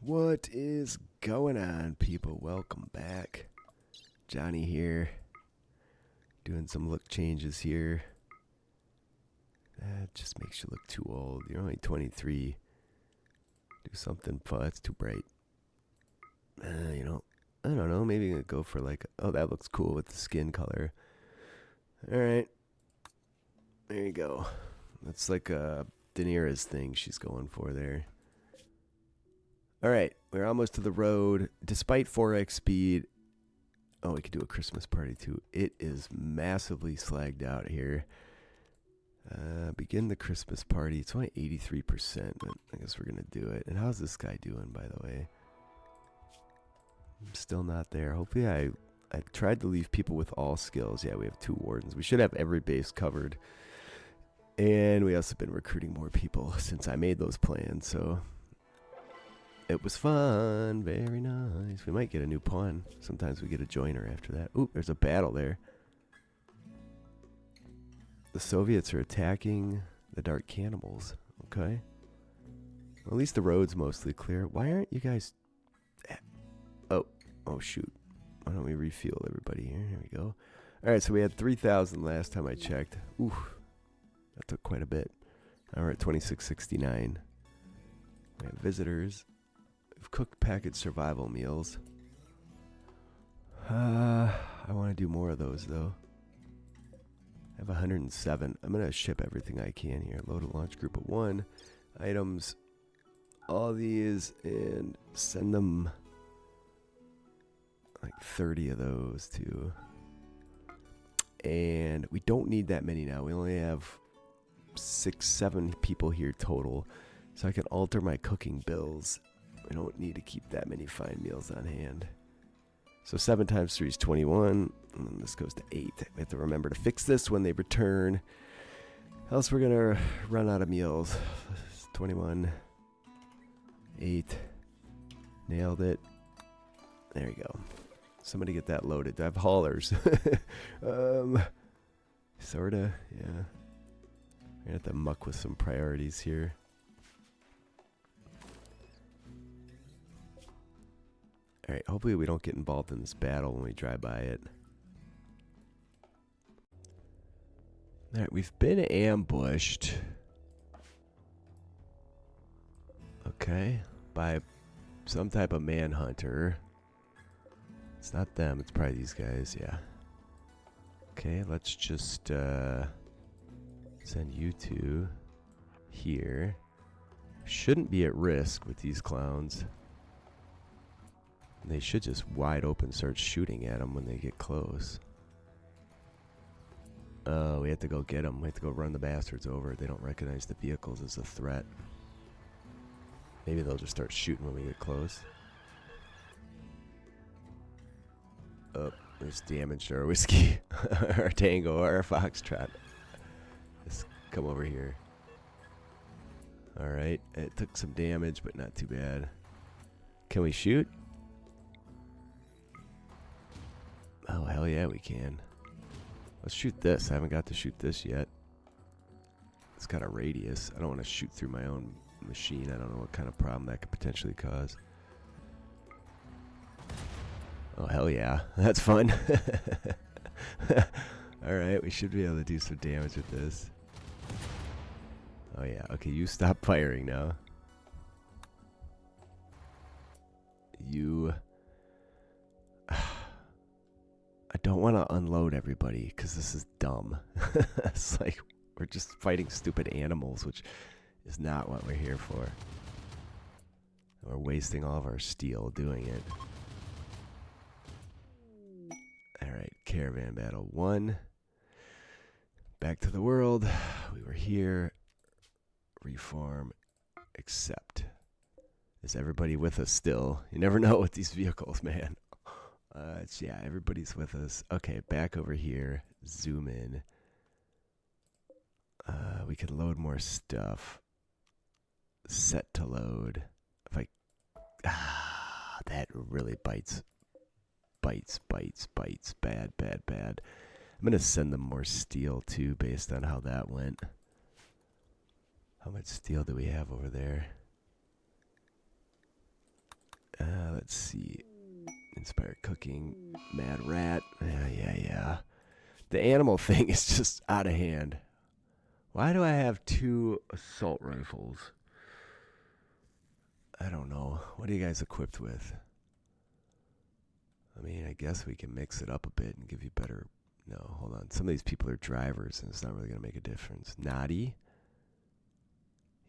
What is going on, people? Welcome back. Johnny here. Doing some look changes here. That just makes you look too old. You're only 23. Do something fun. That's too bright. I don't know. Maybe I'm going to go for like, oh, that looks cool with the skin color. Alright. There you go. That's like a Daenerys thing she's going for there. Alright, we're almost to the road. Despite 4x speed, oh, we could do a Christmas party too. It is massively slagged out here. Begin the Christmas party. It's only 83%, but I guess we're going to do it. And how's this guy doing, by the way? I'm still not there. Hopefully I tried to leave people with all skills. Yeah, we have 2 wardens. We should have every base covered. And we also been recruiting more people since I made those plans, so it was fun. Very nice. We might get a new pawn. Sometimes we get a joiner after that. Ooh, there's a battle there. The Soviets are attacking the Dark Cannibals. Okay. Well, at least the road's mostly clear. Why aren't you guys... Oh, shoot. Why don't we refuel everybody here? Here we go. Alright, so we had 3,000 last time I checked. Ooh, that took quite a bit. Now we're at 2669. We have visitors. We've cooked packaged survival meals. I want to do more of those, though. I have 107. I'm going to ship everything I can here. Load a launch group of 1. Items. All these. And send them like 30 of those, too. And we don't need that many now. We only have 6, 7 people here total. So I can alter my cooking bills. I don't need to keep that many fine meals on hand. So 7 times 3 is 21. And then this goes to 8. We have to remember to fix this when they return. Else we're going to run out of meals. 21. 8. Nailed it. There you go. Somebody get that loaded. Do I have haulers? Sorta, yeah. We're gonna have to muck with some priorities here. Alright, hopefully we don't get involved in this battle when we drive by it. Alright, we've been ambushed. Okay, by some type of manhunter. It's not them, it's probably these guys, yeah. Okay, let's just send you 2 here. Shouldn't be at risk with these clowns. They should just wide open start shooting at them when they get close. Oh, we have to go get them. We have to go run the bastards over. They don't recognize the vehicles as a threat. Maybe they'll just start shooting when we get close. Oh, there's damage to our whiskey. Our tango, our foxtrot. Just come over here. Alright, it took some damage, but not too bad. Can we shoot? Oh, hell yeah, we can. Let's shoot this. I haven't got to shoot this yet. It's got a radius. I don't want to shoot through my own machine. I don't know what kind of problem that could potentially cause. Oh, hell yeah. That's fun. Alright, we should be able to do some damage with this. Oh, yeah. Okay, you stop firing now. You... I don't want to unload everybody, because this is dumb. It's like, we're just fighting stupid animals, which is not what we're here for. We're wasting all of our steel doing it. Alright, caravan battle 1. Back to the world. We were here. Reform. Accept. Is everybody with us still? You never know with these vehicles, man. Yeah, everybody's with us. Okay, back over here. Zoom in. We can load more stuff. Set to load. If I... that really bites. Bites. Bad. I'm going to send them more steel, too, based on how that went. How much steel do we have over there? Let's see. Inspired cooking. Mad rat. Yeah. The animal thing is just out of hand. Why do I have 2 assault rifles? I don't know. What are you guys equipped with? I mean, I guess we can mix it up a bit and give you better... No, hold on. Some of these people are drivers, and it's not really going to make a difference. Naughty.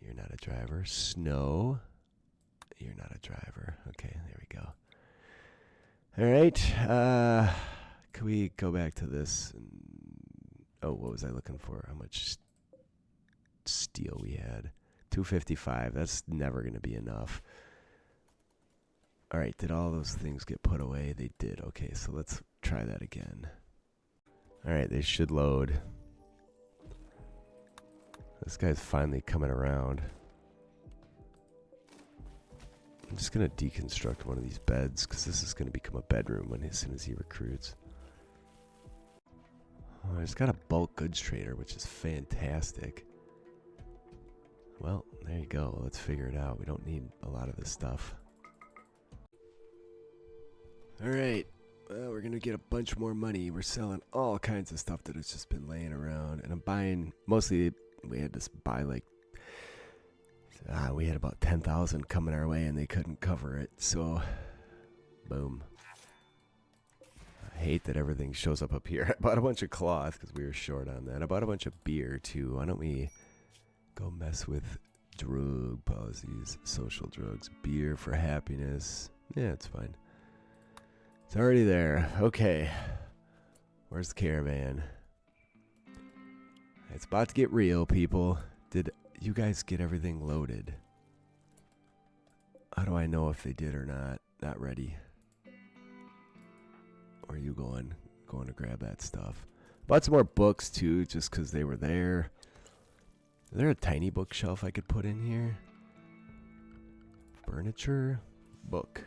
You're not a driver. Snow. You're not a driver. Okay, there we go. All right. Can we go back to this? Oh, what was I looking for? How much steel we had? 255. That's never going to be enough. All right, did all those things get put away? They did. Okay, so let's try that again. All right, they should load. This guy's finally coming around. I'm just going to deconstruct one of these beds because this is going to become a bedroom as soon as he recruits. Oh, he's got a bulk goods trader, which is fantastic. Well, there you go. Let's figure it out. We don't need a lot of this stuff. All right. Well, we're going to get a bunch more money. We're selling all kinds of stuff that has just been laying around. And I'm buying, mostly, we had to buy like, we had about 10,000 coming our way and they couldn't cover it. So, boom. I hate that everything shows up here. I bought a bunch of cloth because we were short on that. I bought a bunch of beer too. Why don't we go mess with drug policies, social drugs, beer for happiness. Yeah, it's fine. It's already there. Okay. Where's the caravan? It's about to get real, people. Did you guys get everything loaded? How do I know if they did or not? Not ready. Where are you going? Going to grab that stuff. Bought some more books too, just because they were there. Is there a tiny bookshelf I could put in here? Furniture? Book.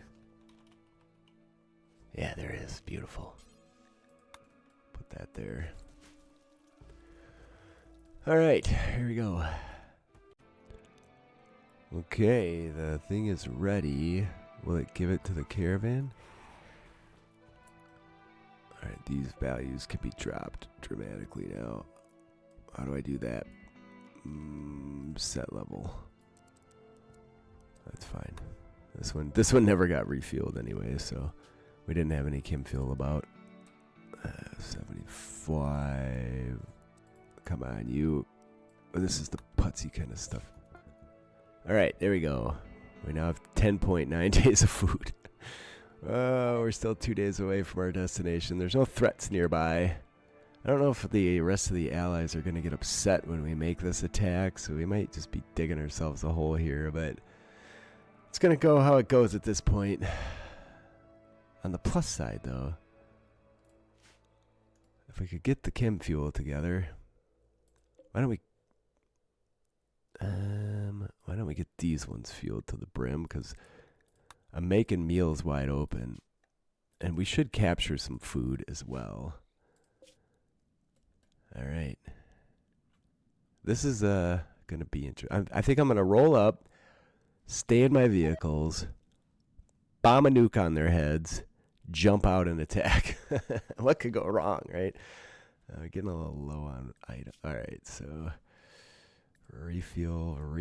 Yeah, there is. Beautiful. Put that there. Alright, here we go. Okay, the thing is ready. Will it give it to the caravan? Alright, these values can be dropped dramatically now. How do I do that? Set level. That's fine. This one never got refueled anyway, so we didn't have any chem fuel about. 75. Come on, you. Oh, this is the putsy kind of stuff. All right, there we go. We now have 10.9 days of food. We're still 2 days away from our destination. There's no threats nearby. I don't know if the rest of the allies are going to get upset when we make this attack, so we might just be digging ourselves a hole here, but it's going to go how it goes at this point. On the plus side, though, if we could get the chem fuel together, why don't we get these ones fueled to the brim, because I'm making meals wide open, and we should capture some food as well. All right. This is going to be interesting. I think I'm going to roll up, stay in my vehicles, bomb a nuke on their heads, jump out and attack. What could go wrong, right? We're getting a little low on item. All right, so refuel. All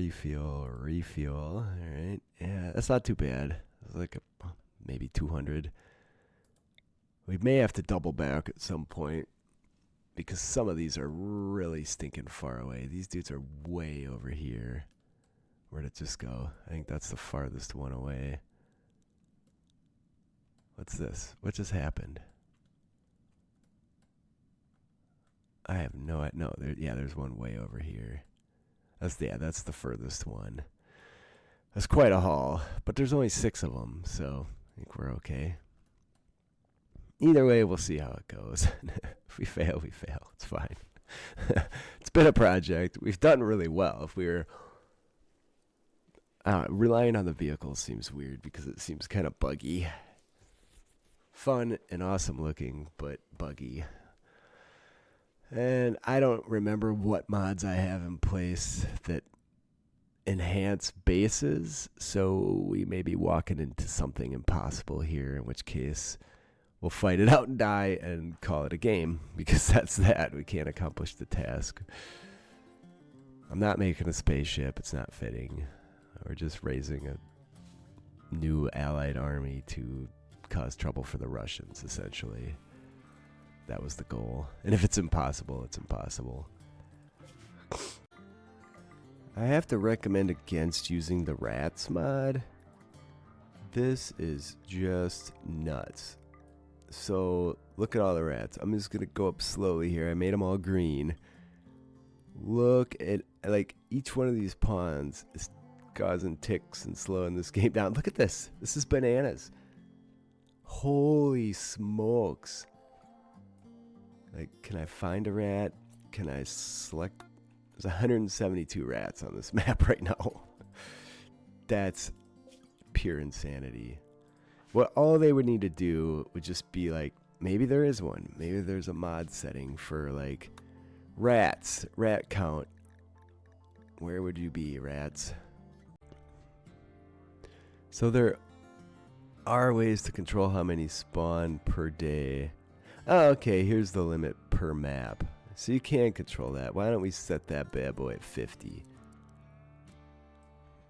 right. Yeah, that's not too bad. It's like maybe 200. We may have to double back at some point, because some of these are really stinking far away. These dudes are way over here. Where'd it just go? I think that's the farthest one away. What's this? What just happened? I have no idea. No, there's one way over here. That's the furthest one. That's quite a haul, but there's only 6 of them, so I think we're okay. Either way, we'll see how it goes. If we fail, we fail. It's fine. It's been a project. We've done really well. If we were relying on the vehicle seems weird because it seems kind of buggy. Fun and awesome looking, but buggy. And I don't remember what mods I have in place that enhance bases, so we may be walking into something impossible here, in which case we'll fight it out and die and call it a game, because that's that. We can't accomplish the task. I'm not making a spaceship. It's not fitting. We're just raising a new allied army to cause trouble for the Russians, essentially. That was the goal. And if it's impossible, it's impossible. I have to recommend against using the rats mod. This is just nuts. So, look at all the rats. I'm just going to go up slowly here. I made them all green. Look at, like, each one of these pawns is causing ticks and slowing this game down. Look at this. This is bananas. Holy smokes. Like, can I find a rat? Can I select? There's 172 rats on this map right now. That's pure insanity. What all they would need to do would just be like, maybe there is one. Maybe there's a mod setting for like rats, rat count. Where would you be, rats? So there are ways to control how many spawn per day. Oh, okay, here's the limit per map. So you can control that. Why don't we set that bad boy at 50?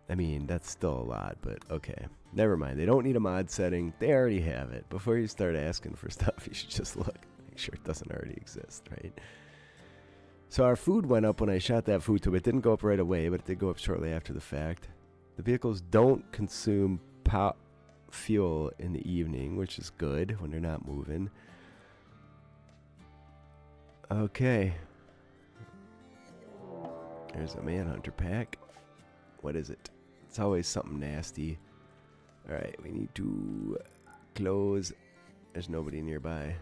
I mean, that's still a lot, but okay. Never mind. They don't need a mod setting. They already have it. Before you start asking for stuff, you should just look. Make sure it doesn't already exist, right? So our food went up when I shot that food tube. It didn't go up right away, but it did go up shortly after the fact. The vehicles don't consume fuel in the evening, which is good when they're not moving. Okay. There's a manhunter pack. What is it? It's always something nasty. Alright, we need to close. There's nobody nearby.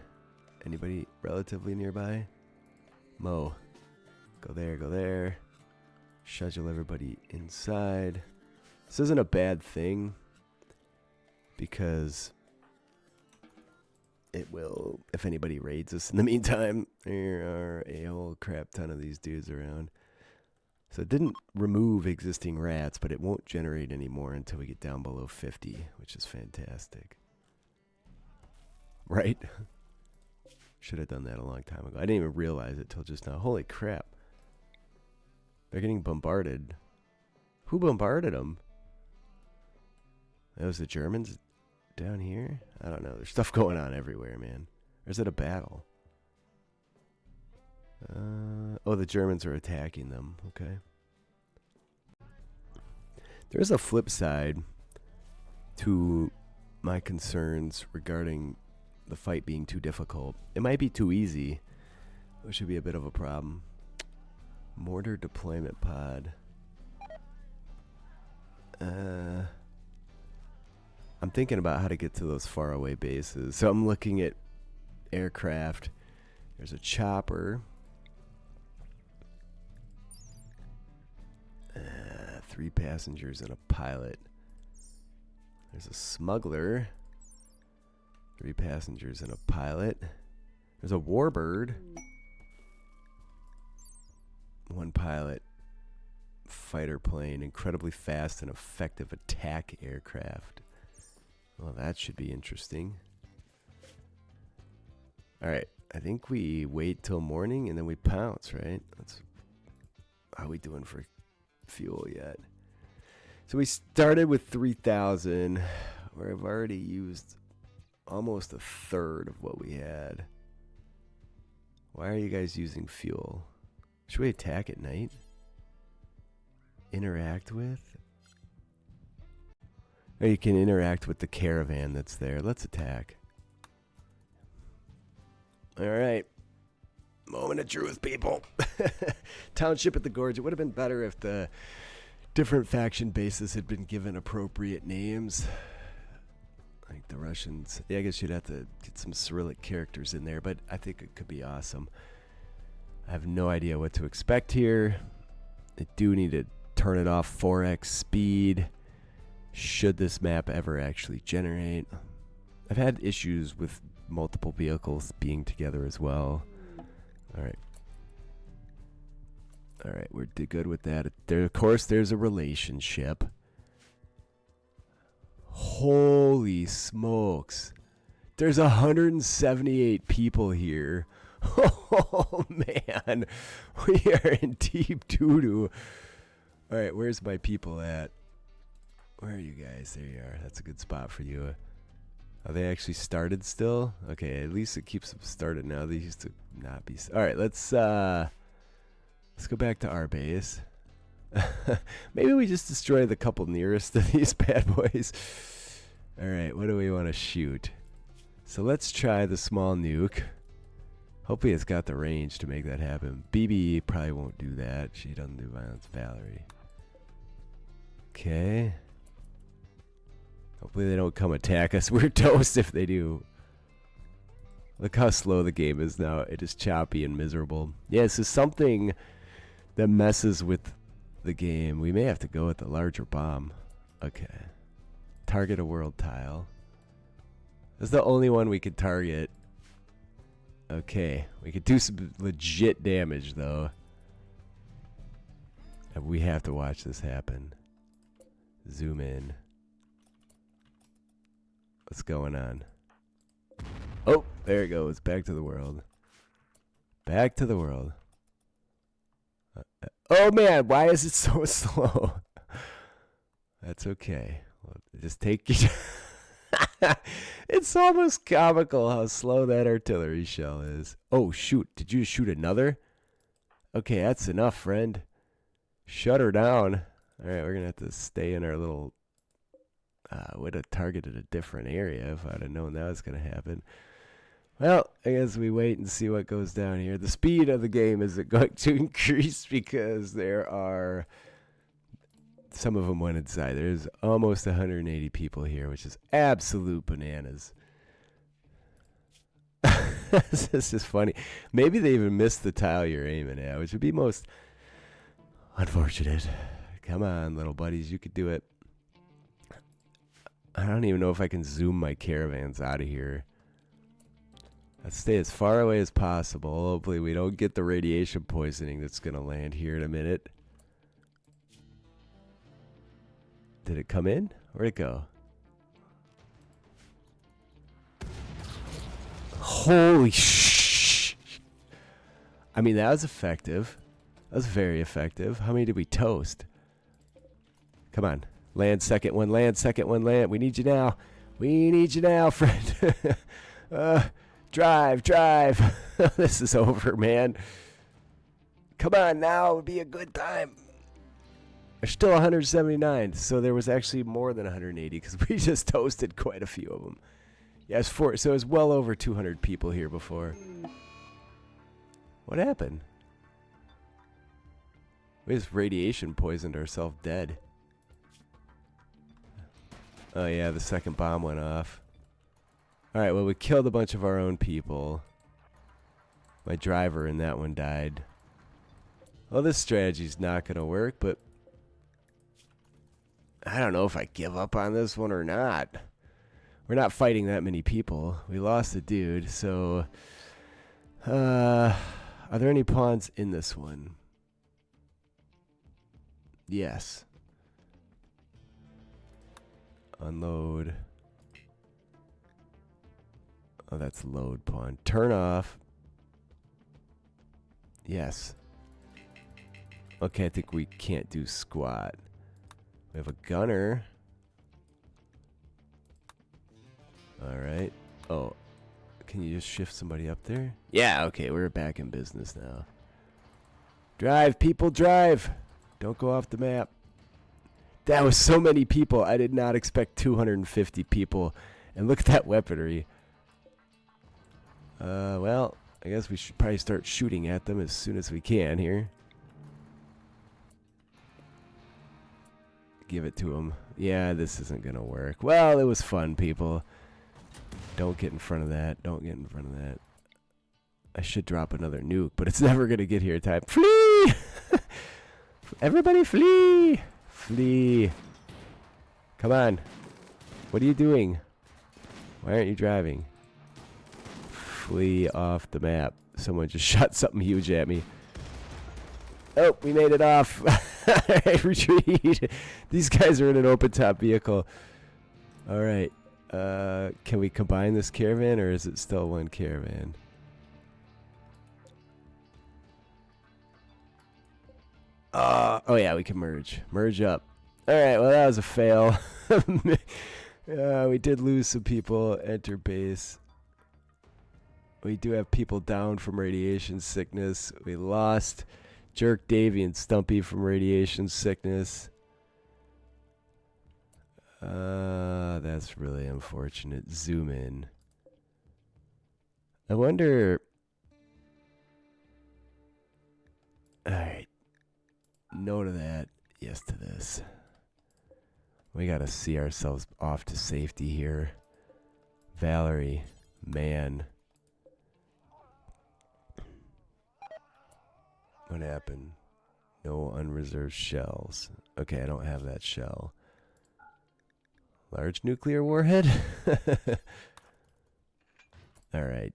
Anybody relatively nearby? Mo. Go there, go there. Schedule everybody inside. This isn't a bad thing, because it will, if anybody raids us in the meantime. There are a whole crap ton of these dudes around. So it didn't remove existing rats, but it won't generate any more until we get down below 50, which is fantastic. Right? Should have done that a long time ago. I didn't even realize it till just now. Holy crap. They're getting bombarded. Who bombarded them? That was the Germans down here? I don't know. There's stuff going on everywhere, man. Or is it a battle? Oh, the Germans are attacking them. Okay. There is a flip side to my concerns regarding the fight being too difficult. It might be too easy, which should be a bit of a problem. Mortar deployment pod. I'm thinking about how to get to those faraway bases. So I'm looking at aircraft. There's a chopper. 3 passengers and a pilot. There's a smuggler. 3 passengers and a pilot. There's a warbird. 1 pilot. Fighter plane. Incredibly fast and effective attack aircraft. Well, that should be interesting. Alright, I think we wait till morning and then we pounce, right? That's how we doing for fuel yet. So we started with 3,000, where I've already used almost a third of what we had. Why are you guys using fuel? Should we attack at night? Interact with? Or you can interact with the caravan that's there. Let's attack. Alright. Moment of truth, people. Township at the Gorge. It would have been better if the different faction bases had been given appropriate names. Like the Russians. Yeah, I guess you'd have to get some Cyrillic characters in there, but I think it could be awesome. I have no idea what to expect here. I do need to turn it off 4x speed. Should this map ever actually generate. I've had issues with multiple vehicles being together as well. Alright. All right, we're good with that. There, of course, there's a relationship. Holy smokes. There's 178 people here. Oh, man. We are in deep doo-doo. All right, where's my people at? Where are you guys? There you are. That's a good spot for you. Are they actually started still? Okay, at least it keeps them started now. They used to not be. All right, let's go back to our base. Maybe we just destroy the couple nearest to these bad boys. All right, what do we want to shoot? So let's try the small nuke. Hopefully it's got the range to make that happen. BB probably won't do that. She doesn't do violence. Valerie. Okay. Hopefully they don't come attack us. We're toast if they do. Look how slow the game is now. It is choppy and miserable. Yeah, this is something that messes with the game. We may have to go with the larger bomb. Okay. Target a world tile. That's the only one we could target. Okay. We could do some legit damage, though. And we have to watch this happen. Zoom in. What's going on? Oh, there it goes. Back to the world. Back to the world. Oh, man. Why is it so slow? That's okay. Well, just take your... It's almost comical how slow that artillery shell is. Oh, shoot. Did you shoot another? Okay, that's enough, friend. Shut her down. All right, we're going to have to stay in our little... would have targeted a different area if I'd have known that was going to happen. Well, I guess we wait and see what goes down here. The speed of the game isn't going to increase because there are... Some of them went inside. There's almost 180 people here, which is absolute bananas. This is funny. Maybe they even missed the tile you're aiming at, which would be most unfortunate. Come on, little buddies. You could do it. I don't even know if I can zoom my caravans out of here. Let's stay as far away as possible. Hopefully we don't get the radiation poisoning that's going to land here in a minute. Did it come in? Where'd it go? Holy sh! I mean, that was effective. That was very effective. How many did we toast? Come on. Land, second one, land, second one, land. We need you now. We need you now, friend. Drive, drive. This is over, man. Come on now. It would be a good time. There's still 179, so there was actually more than 180 because we just toasted quite a few of them. Yeah, so it was well over 200 people here before. What happened? We just radiation poisoned ourselves dead. Oh yeah, the second bomb went off. Alright, well we killed a bunch of our own people. My driver in that one died. Well, this strategy's not going to work, but... I don't know if I give up on this one or not. We're not fighting that many people. We lost a dude, so... are there any pawns in this one? Yes. Unload. Oh, that's load pawn. Turn off. Yes. Okay, I think we can't do squat. We have a gunner. Alright. Oh. Can you just shift somebody up there? Yeah, okay, we're back in business now. Drive, people, drive! Don't go off the map. That was so many people. I did not expect 250 people. And look at that weaponry. Well, I guess we should probably start shooting at them as soon as we can here. Give it to them. Yeah, this isn't going to work. Well, it was fun, people. Don't get in front of that. Don't get in front of that. I should drop another nuke, but it's never going to get here in time. Flee! Everybody flee! Flee. Come on. What are you doing? Why aren't you driving? Flee off the map. Someone just shot something huge at me. Oh, we made it off. Alright, retreat. These guys are in an open top vehicle. Alright. Can we combine this caravan, or is it still one caravan? Oh yeah, we can merge. Merge up. Alright, well that was a fail. We did lose some people. Enter base. We do have people down from radiation sickness. We lost Jerk, Davy, and Stumpy from radiation sickness. That's really unfortunate. Zoom in. I wonder... Alright. No to that. Yes to this. We gotta see ourselves off to safety here. Valerie. Man. What happened? No unreserved shells. Okay, I don't have that shell. Large nuclear warhead? Alright.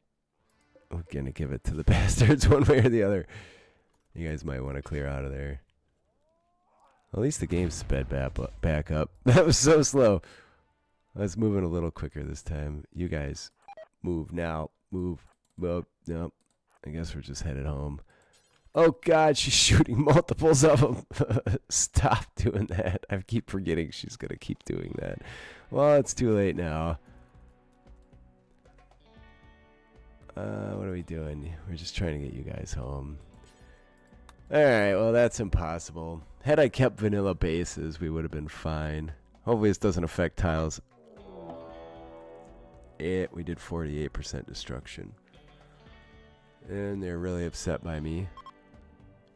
We're gonna give it to the bastards one way or the other. You guys might want to clear out of there. At least the game sped back up. That was so slow. I was moving a little quicker this time. You guys, move now. Move. Well, no. I guess we're just headed home. Oh god, she's shooting multiples of them. Stop doing that. I keep forgetting she's going to keep doing that. Well, it's too late now. What are we doing? We're just trying to get you guys home. Alright, well that's impossible. Had I kept vanilla bases, we would have been fine. Hopefully this doesn't affect tiles. We did 48% destruction. And they're really upset by me.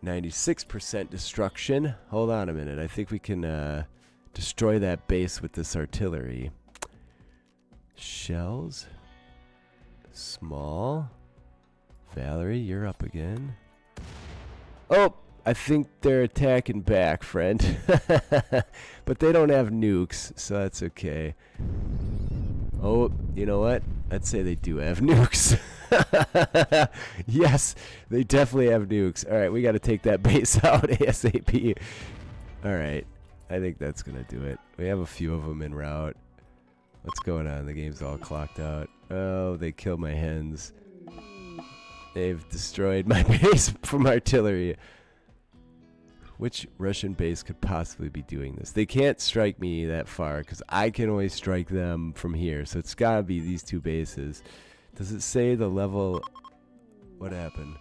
96% destruction. Hold on a minute. I think we can destroy that base with this artillery. Shells. Small. Valerie, you're up again. Oh, I think they're attacking back, friend. But they don't have nukes, so that's okay. Oh, you know what? I'd say they do have nukes. Yes, they definitely have nukes. Alright, we got to take that base out ASAP. Alright, I think that's going to do it. We have a few of them en route. What's going on? The game's all clocked out. Oh, they killed my hens. They've destroyed my base from artillery. Which Russian base could possibly be doing this? They can't strike me that far because I can only strike them from here. So it's got to be these two bases. Does it say the level? What happened?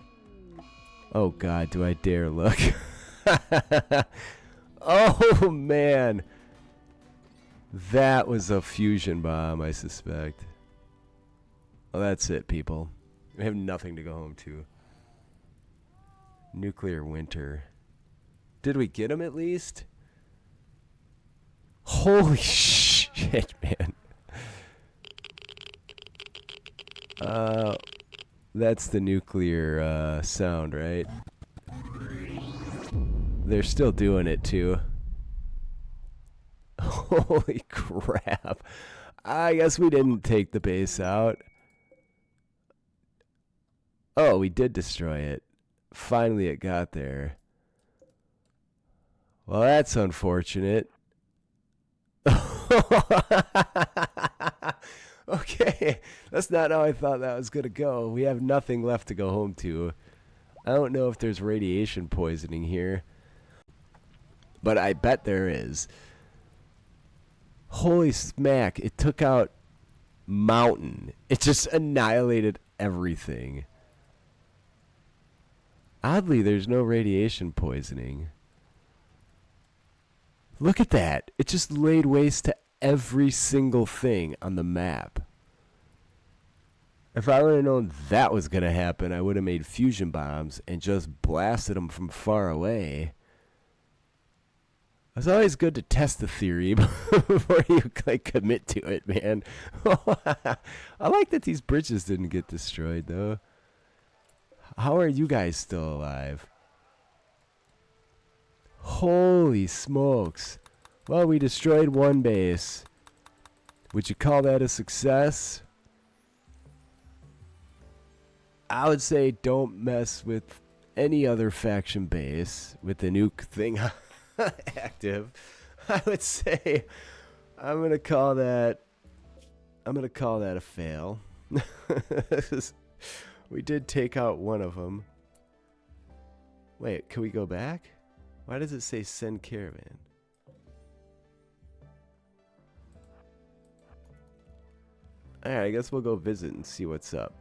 Oh god, do I dare look? Oh man. That was a fusion bomb, I suspect. Well, that's it, people. We have nothing to go home to. Nuclear winter. Did we get him at least? Holy shit, man. That's the nuclear sound, right? They're still doing it too. Holy crap. I guess we didn't take the base out. Oh, we did destroy it. Finally it got there. Well, that's unfortunate. Okay, that's not how I thought that was going to go. We have nothing left to go home to. I don't know if there's radiation poisoning here, but I bet there is. Holy smack, it took out Mountain. It just annihilated everything. Oddly, there's no radiation poisoning. Look at that. It just laid waste to every single thing on the map. If I would have known that was going to happen, I would have made fusion bombs and just blasted them from far away. It's always good to test the theory before you commit to it, man. I like that these bridges didn't get destroyed, though. How are you guys still alive? Holy smokes. Well, we destroyed one base. Would you call that a success? I would say don't mess with any other faction base with the nuke thing active, I would say I'm gonna call that a fail. We did take out one of them. Wait, can we go back? Why does it say send caravan? Alright, I guess we'll go visit and see what's up.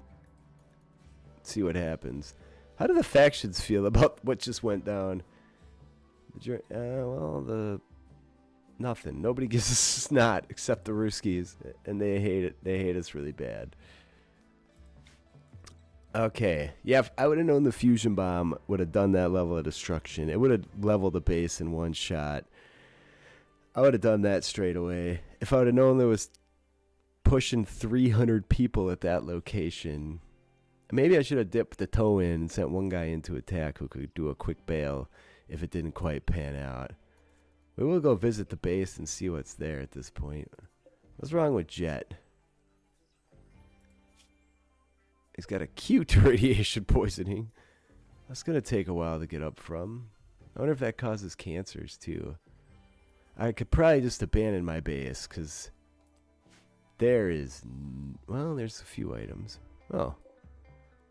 See what happens. How do the factions feel about what just went down? Nothing. Nobody gives a snot except the Ruskies, and they hate it. They hate us really bad. Okay, yeah, if I would have known the fusion bomb would have done that level of destruction. It would have leveled the base in one shot. I would have done that straight away. If I would have known there was pushing 300 people at that location, maybe I should have dipped the toe in and sent one guy in to attack who could do a quick bail if it didn't quite pan out. We will go visit the base and see what's there at this point. What's wrong with Jet? He's got acute radiation poisoning. That's going to take a while to get up from. I wonder if that causes cancers too. I could probably just abandon my base because there's a few items. Oh,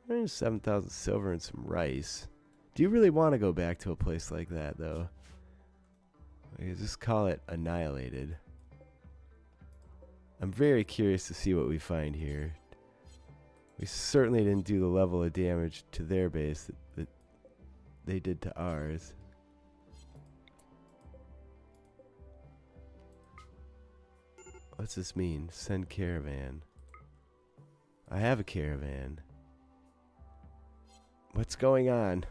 there's 7,000 silver and some rice. Do you really want to go back to a place like that though? I could just call it annihilated. I'm very curious to see what we find here. We certainly didn't do the level of damage to their base that they did to ours. What's this mean? Send caravan. I have a caravan. What's going on?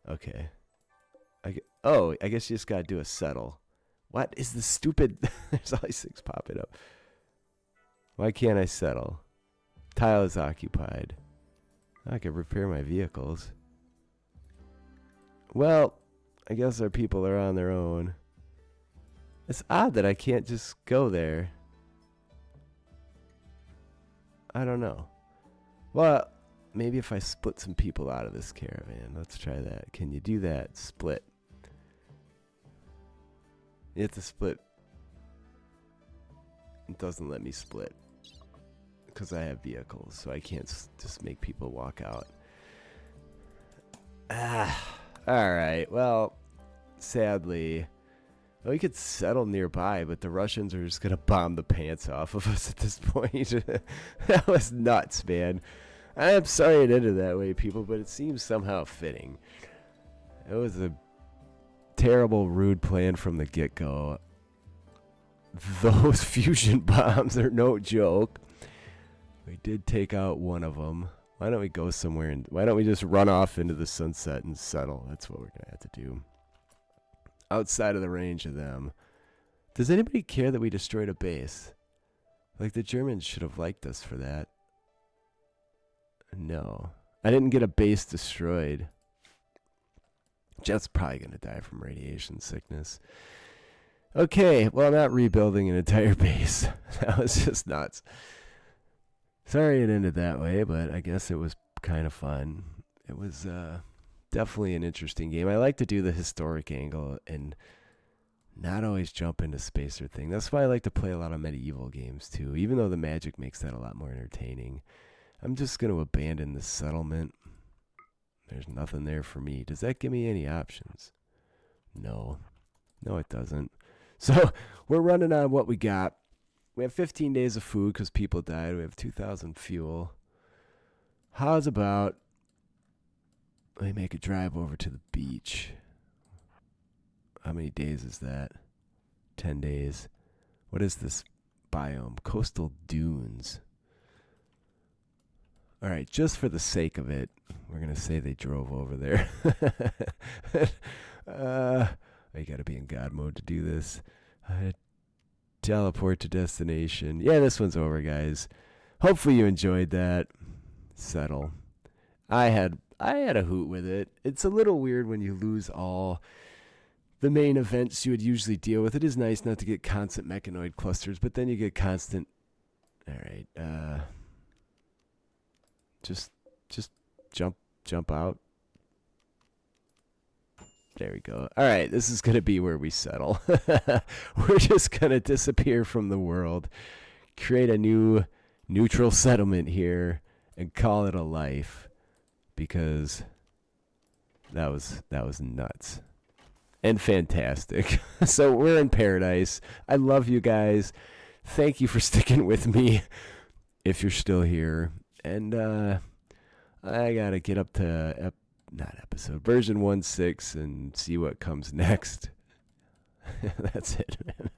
Okay. I guess you just gotta do a settle. What is the stupid... There's all these things popping up. Why can't I settle? Tile is occupied. I could repair my vehicles. Well, I guess our people are on their own. It's odd that I can't just go there. I don't know. Well, maybe if I split some people out of this caravan. Let's try that. Can you do that? Split. You have to split. It doesn't let me split. Because I have vehicles, so I can't just make people walk out. Alright. Well, sadly... Well, we could settle nearby, but the Russians are just going to bomb the pants off of us at this point. That was nuts, man. I am sorry it ended that way, people, but it seems somehow fitting. It was a terrible, rude plan from the get-go. Those fusion bombs are no joke. We did take out one of them. Why don't we go somewhere and why don't we just run off into the sunset and settle? That's what we're going to have to do. Outside of the range of them. Does anybody care that we destroyed a base? Like, the Germans should have liked us for that. No. I didn't get a base destroyed. Jet's probably going to die from radiation sickness. Okay, well, I'm not rebuilding an entire base. That was just nuts. Sorry it ended that way, but I guess it was kind of fun. It was definitely an interesting game. I like to do the historic angle and not always jump into spacer thing. That's why I like to play a lot of medieval games too, even though the magic makes that a lot more entertaining. I'm just going to abandon the settlement. There's nothing there for me. Does that give me any options? No. No, it doesn't. So we're running on what we got. We have 15 days of food because people died. We have 2,000 fuel. How's about... Let me make a drive over to the beach. How many days is that? 10 days. What is this biome? Coastal dunes. All right, just for the sake of it, we're going to say they drove over there. You got to be in God mode to do this. Teleport to destination. Yeah, this one's over, guys. Hopefully you enjoyed that. Settle. I had a hoot with it. It's a little weird when you lose all the main events you would usually deal with. It is nice not to get constant mechanoid clusters, but then you get constant... All right. Just jump out. There we go. All right, this is going to be where we settle. We're just going to disappear from the world, create a new neutral settlement here, and call it a life, because that was nuts and fantastic. So we're in paradise. I love you guys. Thank you for sticking with me if you're still here. And I got to get up to version 1.6 and see what comes next. That's it, man.